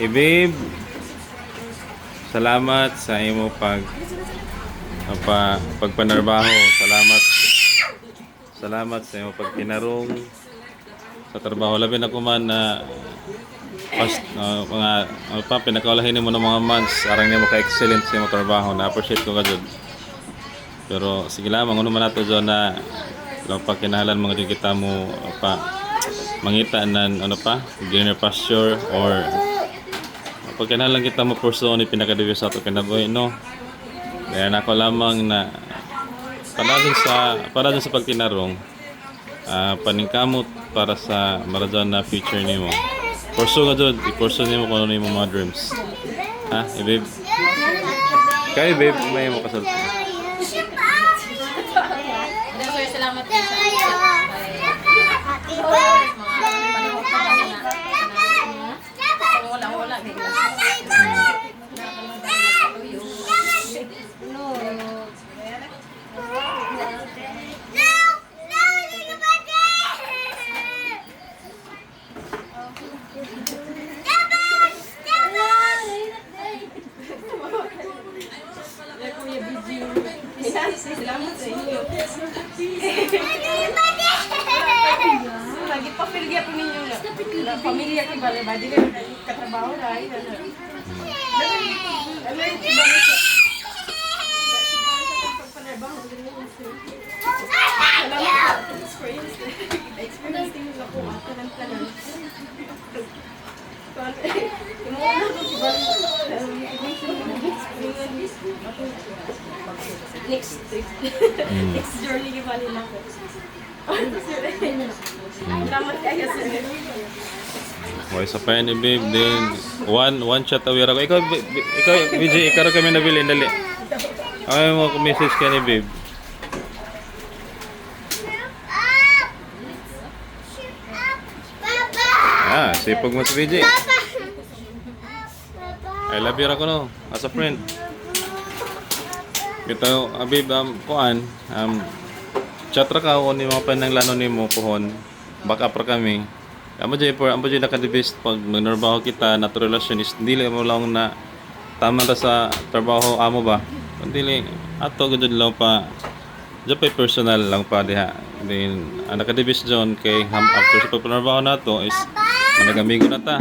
Babe, salamat sa imo pagpanarbaho. Salamat sa imo pagkinarong sa trabaho. Labi na ko man na mga pinakaulahin mo ng mga months arang nimo ka-excellent sa imo trabaho. Na-appreciate ko kadto. Pero sige lamang ano man nato dyan na pagkinahalan mga din kita mo mangita ng greener pasture or pagkinahalan kita mo pursue ni pinakadibyo sa ato kinabuhi, no? Kaya nako lamang na para dun sa pagtinarong paningkamot para sa maradyan na future nimo. Pursue nga dyan, i-pursue nimo kung ano nimo mga dreams. Ha? Babe? Kaya babe, may mo kasalta. Salamat po sa wala. Salamat sa inyo. Lagi pa pilgya po ninyo na pamilya ko bale ba dili katrabaho ra ay ano experience din ko ako ng tanan. Next journey ki bali na ko. Salamat kayo sir. Why sa pa ni babe din one shot away ako. Ikaw BJ, ikaw kami nabili dali. Ay mo message ka ni babe. Sipag mo si BJ. I love you ako no as a friend. Kita babe kuan chat ra ka ni mga pananglano nimo pohon. Back up ra kami. Amo jay nakadibest pag nagtrabaho kita natural relasyon is dili mo lang na tama ra sa trabaho amo ba. Kundi ato gud lang pa pa personal lang pa diha. Then nakadibest John kay after sa pagtrabaho nato is managamigo na ta.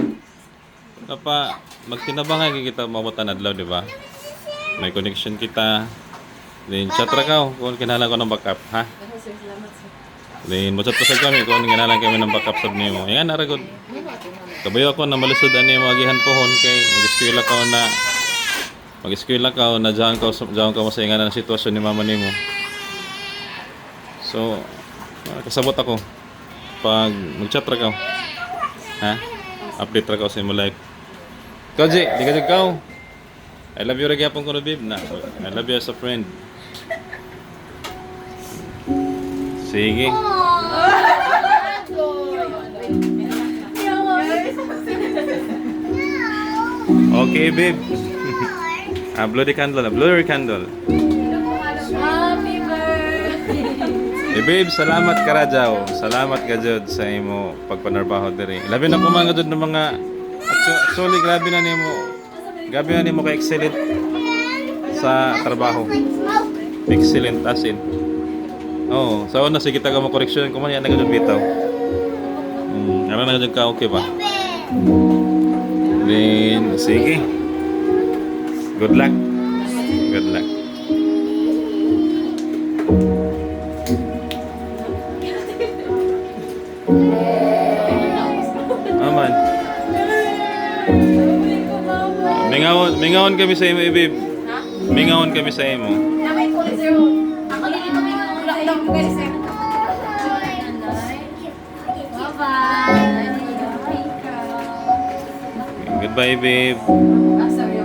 Kapa magtinabangay kita mabutan adlaw di ba? May connection kita. Then chat ra ka kung kinahanglan ko ng backup ha. Then mo chat pa sa kami kung kinahanglan kami ng backup sab nimo. Yan ara gud. Kabayo ako na malisod ani mo agihan pohon kay mag-eskwela ka na diyan ka mo sa ingana ng sitwasyon ni mama nimo. So kasabot ako pag mag-chat ra ka. Ha? Update ra ka sa imo life. Koji, di ka jud I love you ra gyapon ko babe na. I love you as a friend. Sige. Okay, babe. Blow the candle. Blow your candle. Happy birthday. Babe, salamat ka radyaw. Salamat ka jud sa imo pagpanarbaho diri. Labi na ko mga jud ng mga actually grabe na nimo ka excellent sa trabaho. Excellent as in. Oh, sa una sige taga mo correction ko man yan nagud bitaw. Ano na jud ka okay ba? Then sige. Good luck. Good luck. Aman. Mingaon kami sa imo, babe. Mingaon kami sa imo. Namay ko zero. Ako din ito may ulang ko guys. Bye-bye. Goodbye, babe. Sorry.